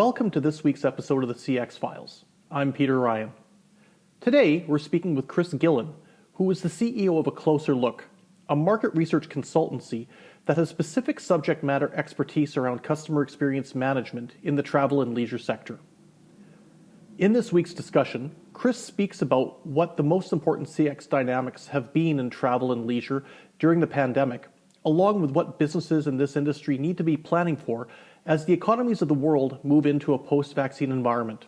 Welcome to this week's episode of the CX Files. I'm Peter Ryan. Today, we're speaking with Chris Gillen, who is the CEO of A Closer Look, a market research consultancy that has specific subject matter expertise around customer experience management in the travel and leisure sector. In this week's discussion, Chris speaks about what the most important CX dynamics have been in travel and leisure during the pandemic, along with what businesses in this industry need to be planning for as the economies of the world move into a post-vaccine environment.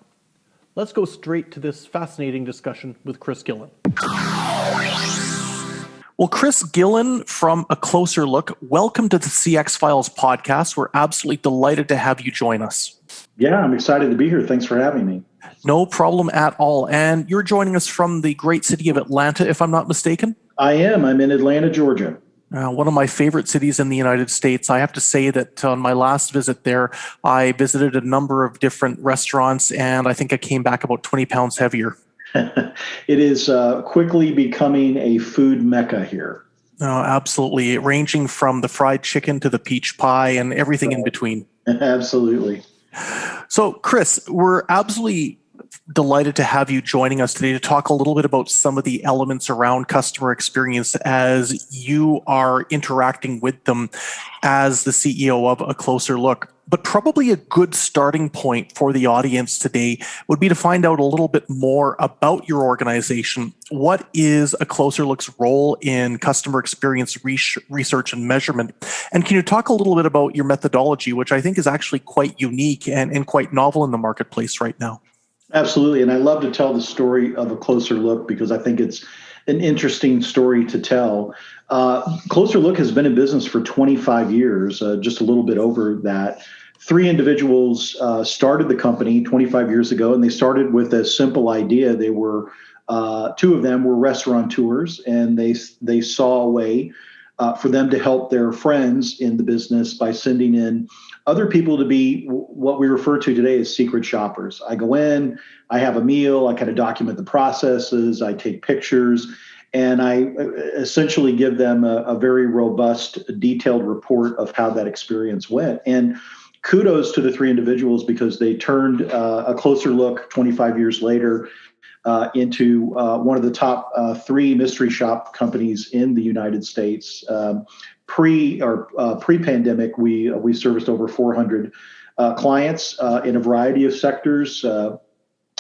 Let's go straight to this fascinating discussion with Chris Gillen. Well, Chris Gillen from A Closer Look, welcome to the CX Files podcast. We're absolutely delighted to have you join us. Yeah, I'm excited to be here. Thanks for having me. No problem at all. And you're joining us from the great city of Atlanta, if I'm not mistaken? I am. I'm in Atlanta, Georgia. One of my favorite cities in the United States. I have to say that on my last visit there, I visited a number of different restaurants, and I think I came back about 20 pounds heavier. It is quickly becoming a food mecca here. Oh, absolutely. Ranging from the fried chicken to the peach pie and everything in between. Absolutely. So, Chris, we're absolutely delighted to have you joining us today to talk a little bit about some of the elements around customer experience as you are interacting with them as the CEO of A Closer Look. But probably a good starting point for the audience today would be to find out a little bit more about your organization. What is A Closer Look's role in customer experience research and measurement? And can you talk a little bit about your methodology, which I think is actually quite unique and quite novel in the marketplace right now? Absolutely. And I love to tell the story of A Closer Look because I think it's an interesting story to tell. Closer Look has been in business for 25 years, just a little bit over that. Three individuals started the company 25 years ago, and they started with a simple idea. They were, two of them were restaurateurs, and they saw a way for them to help their friends in the business by sending in other people to be what we refer to today as secret shoppers. I go in, I have a meal, I kind of document the processes, I take pictures, and I essentially give them a very robust, detailed report of how that experience went. And kudos to the three individuals because they turned A Closer Look 25 years later into one of the top three mystery shop companies in the United States. Pre-pandemic, we serviced over 400 clients in a variety of sectors,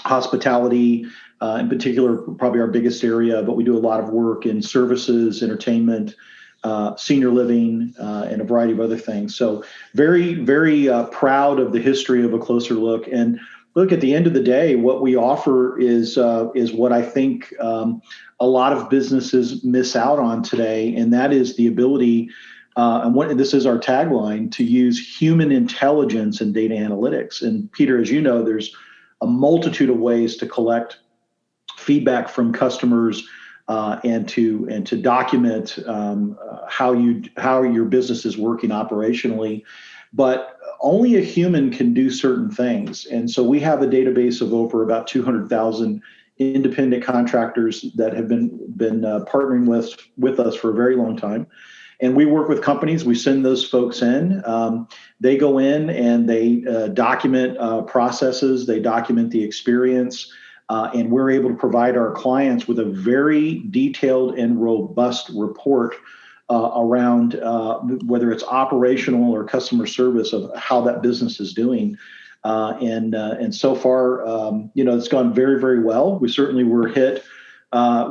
hospitality in particular, probably our biggest area, but we do a lot of work in services, entertainment, senior living, and a variety of other things. So very, very proud of the history of A Closer Look. And look, at the end of the day, what we offer is what I think a lot of businesses miss out on today, and that is the ability, this is our tagline, to use human intelligence and data analytics. And Peter, as you know, there's a multitude of ways to collect feedback from customers and to document how your business is working operationally, but only a human can do certain things. And so we have a database of over about 200,000 independent contractors that have been partnering with us for a very long time. And we work with companies. We send those folks in. They go in and they document processes. They document the experience. And we're able to provide our clients with a very detailed and robust report around whether it's operational or customer service of how that business is doing. And so far, it's gone very, very well. We certainly were hit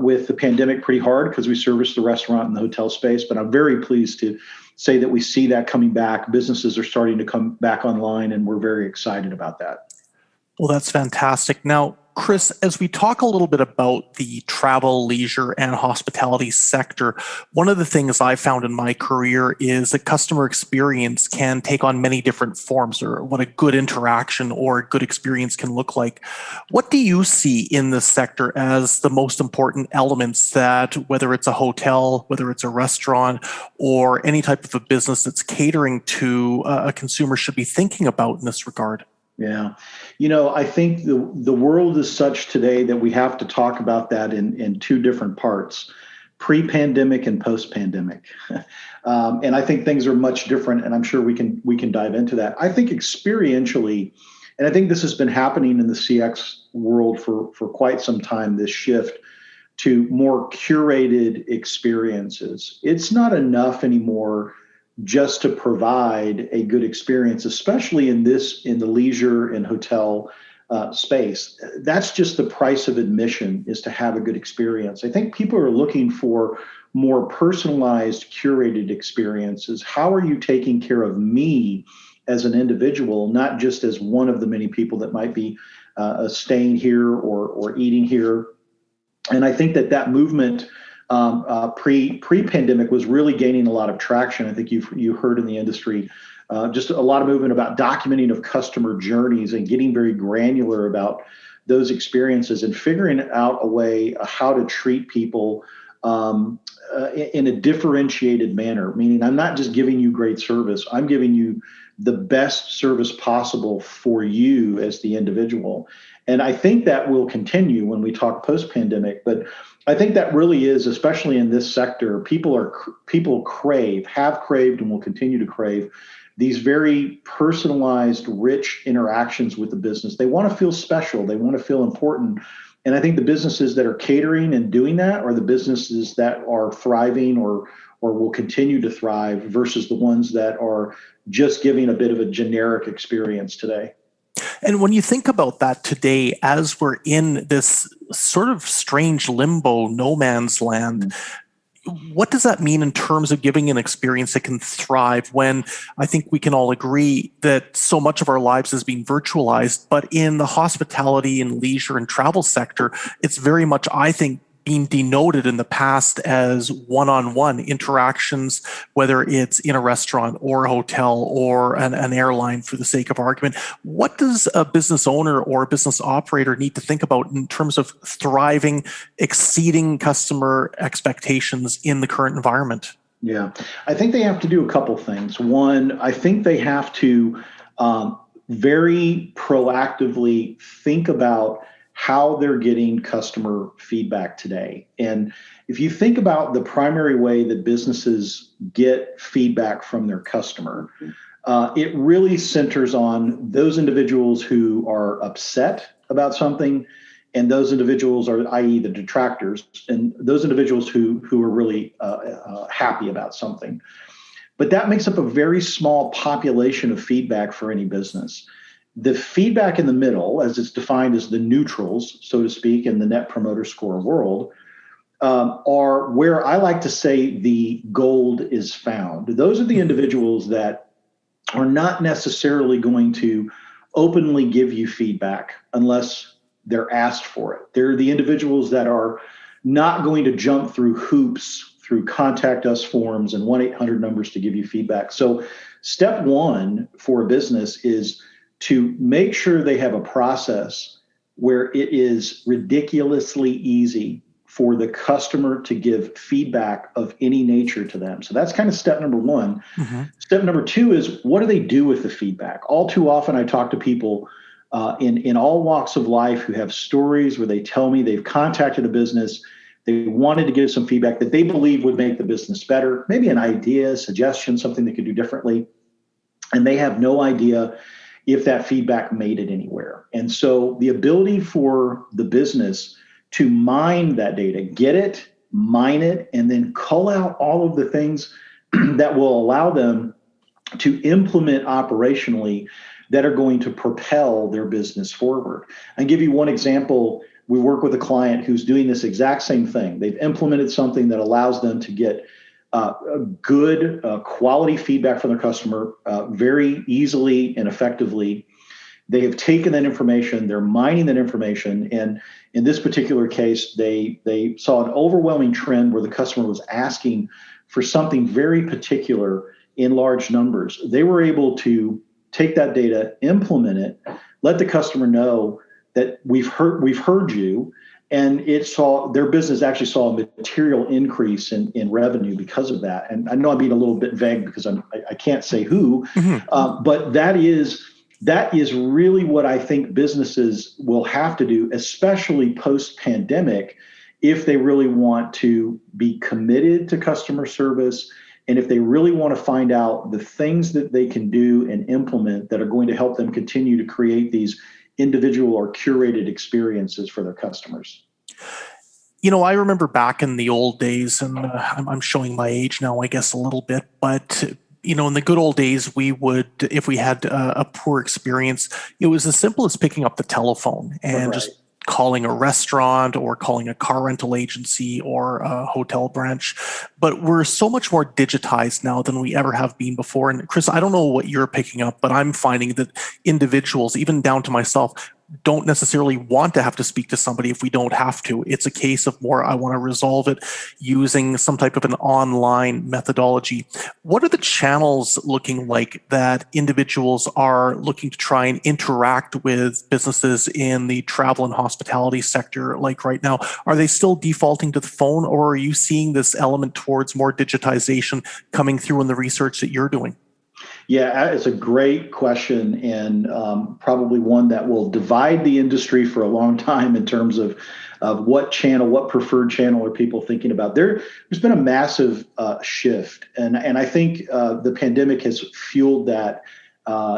with the pandemic pretty hard because we service the restaurant and the hotel space. But I'm very pleased to say that we see that coming back. Businesses are starting to come back online, and we're very excited about that. Well, that's fantastic. Now, Chris, as we talk a little bit about the travel, leisure, and hospitality sector, one of the things I found in my career is that customer experience can take on many different forms, or what a good interaction or a good experience can look like. What do you see in this sector as the most important elements that, whether it's a hotel, whether it's a restaurant, or any type of a business that's catering to a consumer should be thinking about in this regard? Yeah. I think the world is such today that we have to talk about that in two different parts, pre-pandemic and post-pandemic. And I think things are much different, and I'm sure we can dive into that. I think experientially, And I think this has been happening in the CX world for quite some time, this shift to more curated experiences. It's not enough anymore just to provide a good experience, especially in the leisure and hotel space. That's just the price of admission, is to have a good experience. I think people are looking for more personalized, curated experiences. How are you taking care of me as an individual, not just as one of the many people that might be staying here or eating here? And I think that movement pre-pandemic was really gaining a lot of traction. I think you heard in the industry just a lot of movement about documenting of customer journeys and getting very granular about those experiences and figuring out a way how to treat people in a differentiated manner. Meaning, I'm not just giving you great service; I'm giving you the best service possible for you as the individual. And I think that will continue when we talk post-pandemic. But I think that really is, especially in this sector, people crave, have craved, and will continue to crave these very personalized, rich interactions with the business. They want to feel special. They want to feel important. And I think the businesses that are catering and doing that are the businesses that are thriving or will continue to thrive versus the ones that are just giving a bit of a generic experience today. And when you think about that today, as we're in this sort of strange limbo, no man's land, what does that mean in terms of giving an experience that can thrive when I think we can all agree that so much of our lives is being virtualized, but in the hospitality and leisure and travel sector, it's very much, I think, being denoted in the past as one-on-one interactions, whether it's in a restaurant or a hotel or an airline, for the sake of argument. What does a business owner or a business operator need to think about in terms of thriving, exceeding customer expectations in the current environment? Yeah, I think they have to do a couple things. One, I think they have to very proactively think about how they're getting customer feedback today. And if you think about the primary way that businesses get feedback from their customer, it really centers on those individuals who are upset about something, and those individuals are, i.e., the detractors, and those individuals who are really happy about something. But that makes up a very small population of feedback for any business. The feedback in the middle, as it's defined as the neutrals, so to speak, in the Net Promoter Score world, are where I like to say the gold is found. Those are the individuals that are not necessarily going to openly give you feedback unless they're asked for it. They're the individuals that are not going to jump through hoops, through contact us forms and 1-800 numbers to give you feedback. So step one for a business is to make sure they have a process where it is ridiculously easy for the customer to give feedback of any nature to them. So that's kind of step number one. Mm-hmm. Step number two is, what do they do with the feedback? All too often I talk to people in all walks of life who have stories where they tell me they've contacted a business, they wanted to give some feedback that they believe would make the business better, maybe an idea, suggestion, something they could do differently, and they have no idea if that feedback made it anywhere. And so the ability for the business to mine that data, get it, mine it, and then cull out all of the things that will allow them to implement operationally that are going to propel their business forward. I'll give you one example. We work with a client who's doing this exact same thing. They've implemented something that allows them to get good quality feedback from their customer very easily and effectively. They have taken that information, they're mining that information, and in this particular case, they saw an overwhelming trend where the customer was asking for something very particular in large numbers. They were able to take that data, implement it, let the customer know that we've heard you, and their business actually saw a material increase in revenue because of that. And I know I'm being a little bit vague because I can't say who, but that is really what I think businesses will have to do, especially post-pandemic, if they really want to be committed to customer service And if they really want to find out the things that they can do and implement that are going to help them continue to create these individual or curated experiences for their customers. I remember back in the old days, and I'm showing my age now, I guess, a little bit, but in the good old days, we would, if we had a poor experience, it was as simple as picking up the telephone and Right. just calling a restaurant or calling a car rental agency or a hotel branch. But we're so much more digitized now than we ever have been before. And Chris, I don't know what you're picking up, but I'm finding that individuals, even down to myself, don't necessarily want to have to speak to somebody if we don't have to. It's a case of more, I want to resolve it using some type of an online methodology. What are the channels looking like that individuals are looking to try and interact with businesses in the travel and hospitality sector like right now? Are they still defaulting to the phone, or are you seeing this element towards more digitization coming through in the research that you're doing? Yeah, it's a great question, and probably one that will divide the industry for a long time in terms of what channel, what preferred channel are people thinking about. There's been a massive shift, and I think the pandemic has fueled that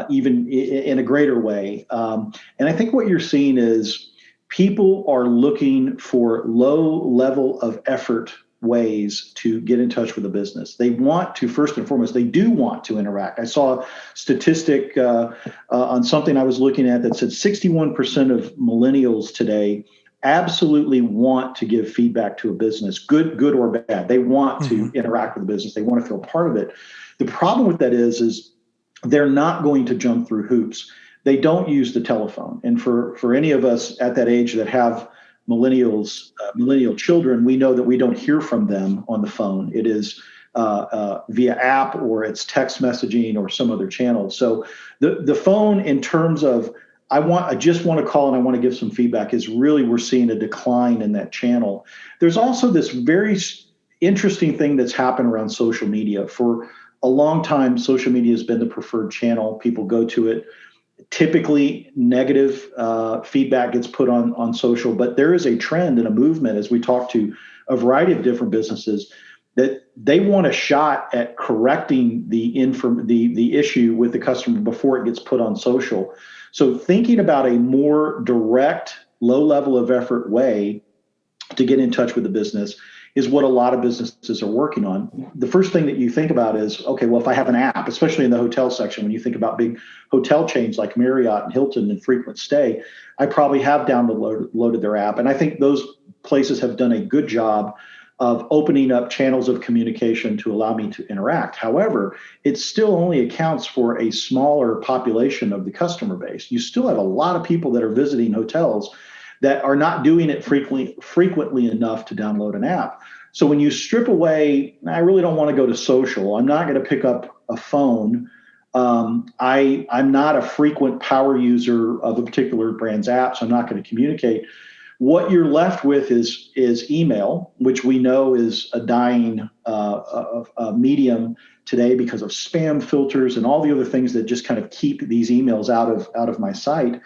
even in a greater way. And I think what you're seeing is people are looking for low level of effort ways to get in touch with a business. They want to, first and foremost, they do want to interact. I saw a statistic on something I was looking at that said 61% of millennials today absolutely want to give feedback to a business, good or bad. They want to interact with the business. They want to feel part of it. The problem with that is they're not going to jump through hoops. They don't use the telephone. And for any of us at that age that have millennial children, we know that we don't hear from them on the phone. It is via app, or it's text messaging or some other channel. So the phone, in terms of I just want to call and I want to give some feedback, is really, we're seeing a decline in that channel. There's also this very interesting thing that's happened around social media. For a long time, social media has been the preferred channel. People go to it. Typically, negative feedback gets put on social, but there is a trend and a movement, as we talk to a variety of different businesses, that they want a shot at correcting the issue with the customer before it gets put on social. So thinking about a more direct, low level of effort way to get in touch with the business is what a lot of businesses are working on. The first thing that you think about is, okay, well, if I have an app, especially in the hotel section, when you think about big hotel chains like Marriott and Hilton and Frequent Stay, I probably have downloaded their app. And I think those places have done a good job of opening up channels of communication to allow me to interact. However, it still only accounts for a smaller population of the customer base. You still have a lot of people that are visiting hotels that are not doing it frequently enough to download an app. So when you strip away, I really don't want to go to social. I'm not going to pick up a phone. I'm not a frequent power user of a particular brand's app, so I'm not going to communicate. What you're left with is email, which we know is a dying medium today because of spam filters and all the other things that just kind of keep these emails out of my sight.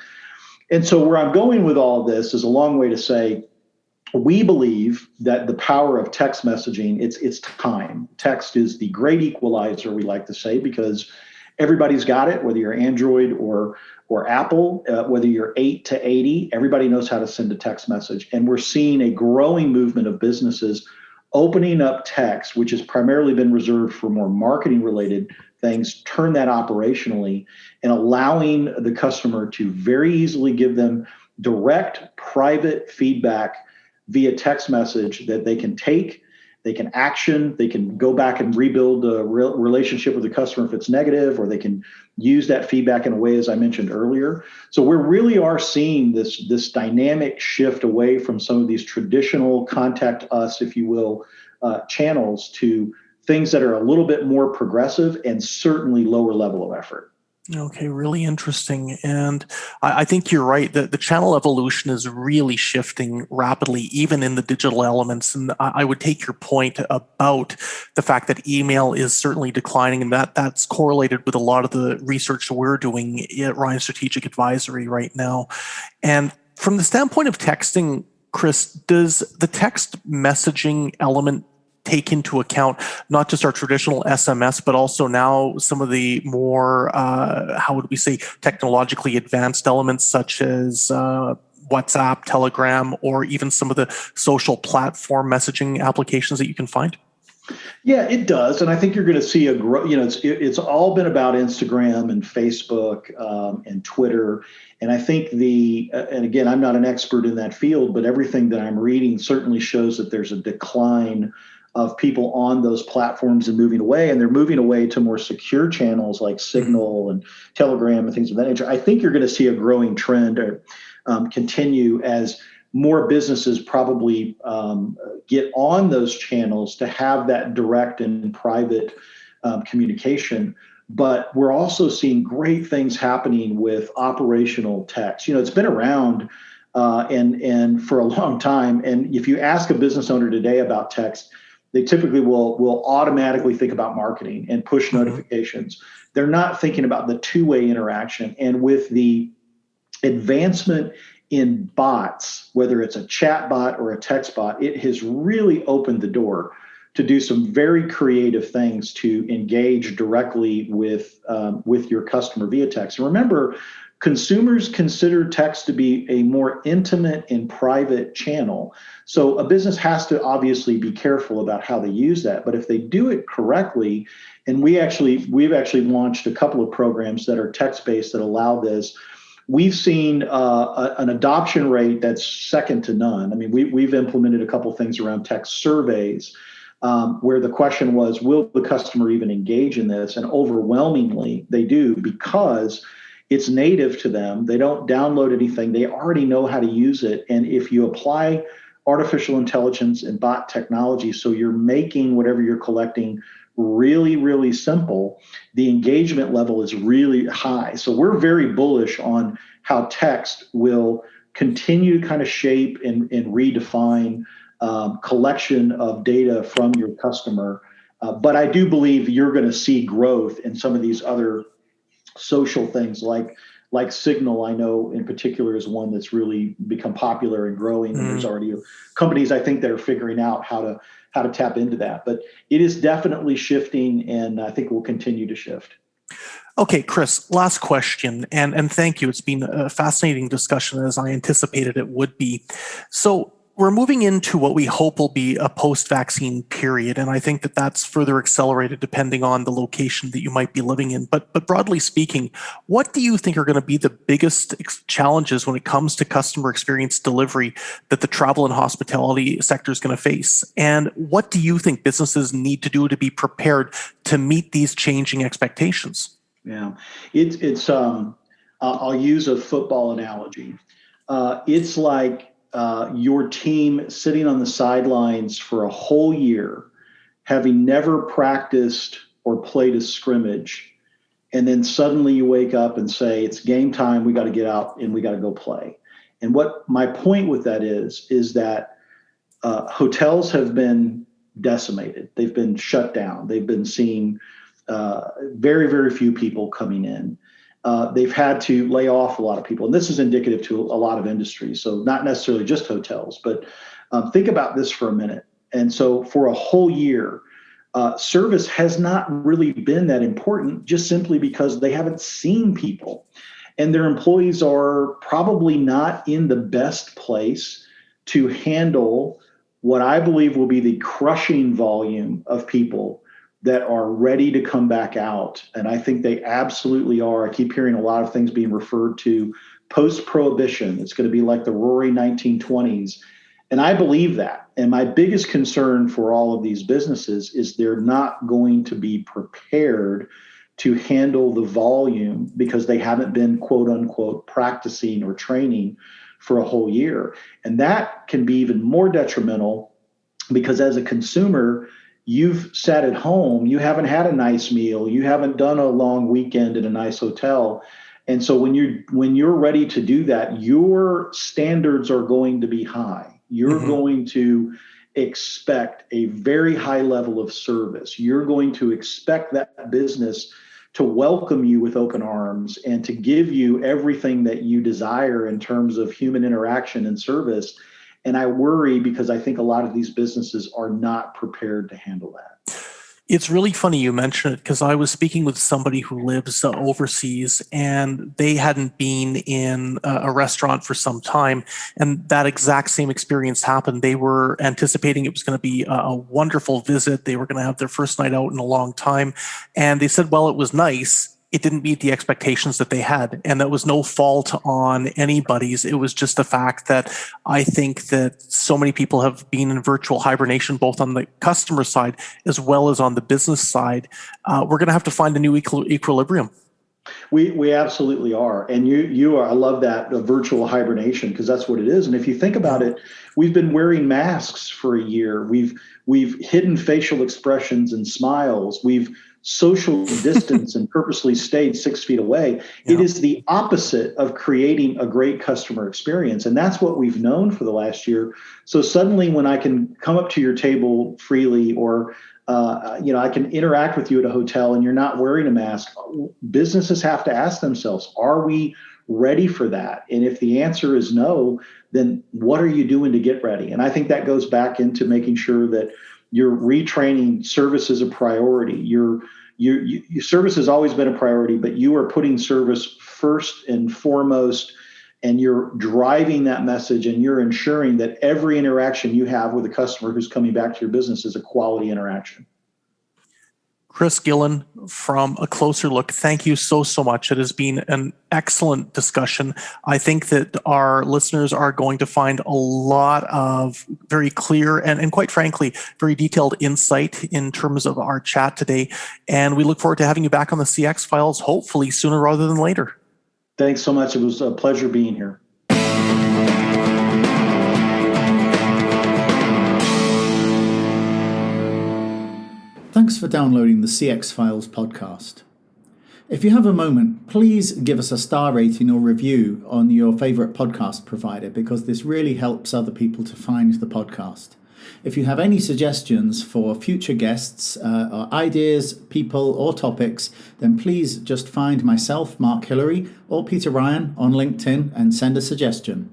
And so where I'm going with all of this is a long way to say, we believe that the power of text messaging, it's time. Text is the great equalizer, we like to say, because everybody's got it, whether you're Android or Apple, whether you're 8 to 80, everybody knows how to send a text message. And we're seeing a growing movement of businesses opening up text, which has primarily been reserved for more marketing related things, turn that operationally and allowing the customer to very easily give them direct private feedback via text message that they can take, they can action, they can go back and rebuild a relationship with the customer if it's negative, or they can use that feedback in a way, as I mentioned earlier. So we really are seeing this dynamic shift away from some of these traditional contact us, if you will, channels to things that are a little bit more progressive and certainly lower level of effort. Okay, really interesting. And I think you're right that the channel evolution is really shifting rapidly, even in the digital elements. And I would take your point about the fact that email is certainly declining, and that's correlated with a lot of the research that we're doing at Ryan Strategic Advisory right now. And from the standpoint of texting, Chris, does the text messaging element take into account not just our traditional SMS, but also now some of the more, how would we say, technologically advanced elements such as WhatsApp, Telegram, or even some of the social platform messaging applications that you can find? Yeah, it does, and I think you're going to see a grow. It's all been about Instagram and Facebook and Twitter, and I think and again, I'm not an expert in that field, but everything that I'm reading certainly shows that there's a decline of people on those platforms and moving away, and they're moving away to more secure channels like Signal and Telegram and things of that nature. I think you're going to see a growing trend continue as more businesses probably get on those channels to have that direct and private communication. But we're also seeing great things happening with operational text. It's been around and for a long time. And if you ask a business owner today about text, they typically will automatically think about marketing and push notifications. They're not thinking about the two-way interaction. And with the advancement in bots, whether it's a chat bot or a text bot, it has really opened the door to do some very creative things to engage directly with your customer via text. And remember, consumers consider text to be a more intimate and private channel. So a business has to obviously be careful about how they use that. But if they do it correctly, and we've actually launched a couple of programs that are text-based that allow this, we've seen an adoption rate that's second to none. I mean, we've implemented a couple things around text surveys where the question was, will the customer even engage in this? And overwhelmingly, they do, because it's native to them. They don't download anything. They already know how to use it. And if you apply artificial intelligence and bot technology, so you're making whatever you're collecting really, really simple, the engagement level is really high. So we're very bullish on how text will continue to kind of shape and redefine collection of data from your customer. But I do believe you're going to see growth in some of these other social things like Signal, I know in particular, is one that's really become popular and growing. And there's already companies, I think, that are figuring out how to tap into that. But it is definitely shifting, and I think will continue to shift. Okay, Chris, last question, and thank you. It's been a fascinating discussion, as I anticipated it would be. So we're moving into what we hope will be a post-vaccine period, and I think that that's further accelerated depending on the location that you might be living in. But broadly speaking, what do you think are going to be the biggest challenges when it comes to customer experience delivery that the travel and hospitality sector is going to face? And what do you think businesses need to do to be prepared to meet these changing expectations? Yeah, it's I'll use a football analogy. It's like your team sitting on the sidelines for a whole year, having never practiced or played a scrimmage, and then suddenly you wake up and say, it's game time, we got to get out and we got to go play. And what my point with that is that hotels have been decimated. They've been shut down. They've been seeing very, very few people coming in. They've had to lay off a lot of people. And this is indicative to a lot of industries. So not necessarily just hotels, but think about this for a minute. And so for a whole year, service has not really been that important, just simply because they haven't seen people. And their employees are probably not in the best place to handle what I believe will be the crushing volume of people that are ready to come back out. And I think they absolutely are. I keep hearing a lot of things being referred to post-prohibition. It's going to be like the roaring 1920s. And I believe that. And my biggest concern for all of these businesses is they're not going to be prepared to handle the volume because they haven't been, quote unquote, practicing or training for a whole year. And that can be even more detrimental because as a consumer, you've sat at home, you haven't had a nice meal, you haven't done a long weekend in a nice hotel. And so when you're ready to do that, your standards are going to be high. You're going to expect a very high level of service. You're going to expect that business to welcome you with open arms and to give you everything that you desire in terms of human interaction and service. And I worry because I think a lot of these businesses are not prepared to handle that. It's really funny you mention it because I was speaking with somebody who lives overseas and they hadn't been in a restaurant for some time. And that exact same experience happened. They were anticipating it was going to be a wonderful visit. They were going to have their first night out in a long time. And they said, well, it was nice. It didn't meet the expectations that they had. And that was no fault on anybody's. It was just the fact that I think that so many people have been in virtual hibernation, both on the customer side as well as on the business side. We're going to have to find a new equilibrium. We absolutely are. And you are, I love that virtual hibernation, because that's what it is. And if you think about it, we've been wearing masks for a year. We've hidden facial expressions and smiles. We've social distance and purposely stayed 6 feet away. Yeah. It is the opposite of creating a great customer experience. And that's what we've known for the last year. So suddenly when I can come up to your table freely, or I can interact with you at a hotel and you're not wearing a mask, businesses have to ask themselves, are we ready for that? And if the answer is no, then what are you doing to get ready? And I think that goes back into making sure that you're retraining service as a priority. Your service has always been a priority, but you are putting service first and foremost, and you're driving that message, and you're ensuring that every interaction you have with a customer who's coming back to your business is a quality interaction. Chris Gillen from A Closer Look, thank you so much. It has been an excellent discussion. I think that our listeners are going to find a lot of very clear and quite frankly, very detailed insight in terms of our chat today. And we look forward to having you back on the CX Files, hopefully sooner rather than later. Thanks so much. It was a pleasure being here. Thanks for downloading the CX Files podcast. If you have a moment, please give us a star rating or review on your favorite podcast provider, because this really helps other people to find the podcast. If you have any suggestions for future guests, or ideas, people, or topics, then please just find myself, Mark Hillary, or Peter Ryan on LinkedIn and send a suggestion.